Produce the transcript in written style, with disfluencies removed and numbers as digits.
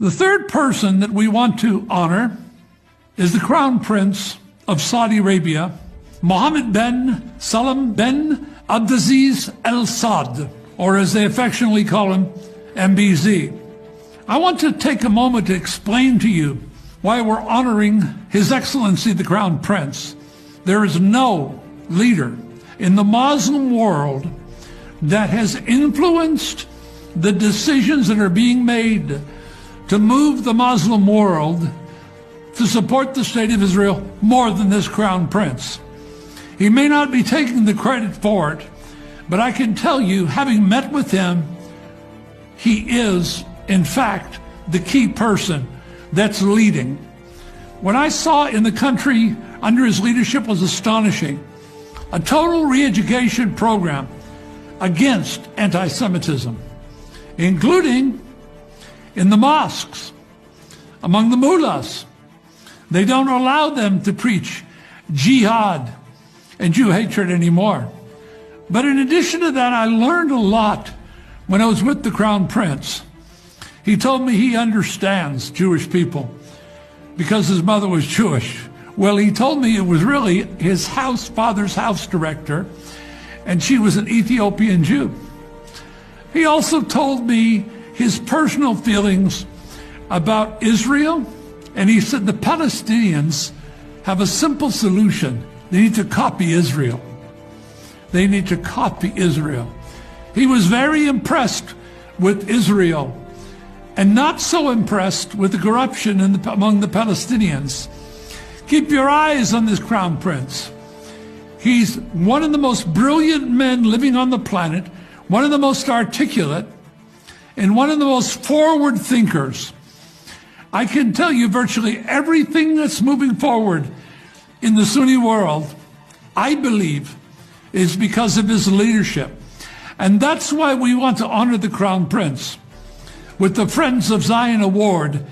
The third person that we want to honor is the Crown Prince of Saudi Arabia, Mohammed bin Salam bin Abdulaziz Al Saud, or as they affectionately call him, MBZ. I want to take a moment to explain to you why we're honoring His Excellency the Crown Prince. There is no leader in the Muslim world that has influenced the decisions that are being made to move the Muslim world to support the State of Israel more than this Crown Prince. He may not be taking the credit for it, but I can tell you, having met with him, he is, in fact, the key person that's leading. What I saw in the country under his leadership was astonishing. A total re-education program against anti-Semitism, including in the mosques, among the mullahs. They don't allow them to preach jihad and Jew hatred anymore. But in addition to that, I learned a lot when I was with the Crown Prince. He told me he understands Jewish people because his mother was Jewish. Well, he told me it was really his father's house director, and she was an Ethiopian Jew. He also told me his personal feelings about Israel, and he said the Palestinians have a simple solution. They need to copy Israel. They need to copy Israel. He was very impressed with Israel and not so impressed with the corruption among the Palestinians. Keep your eyes on this Crown Prince. He's one of the most brilliant men living on the planet, one of the most articulate, and one of the most forward thinkers. I can tell you virtually everything that's moving forward in the Sunni world, I believe, is because of his leadership. And that's why we want to honor the Crown Prince with the Friends of Zion Award.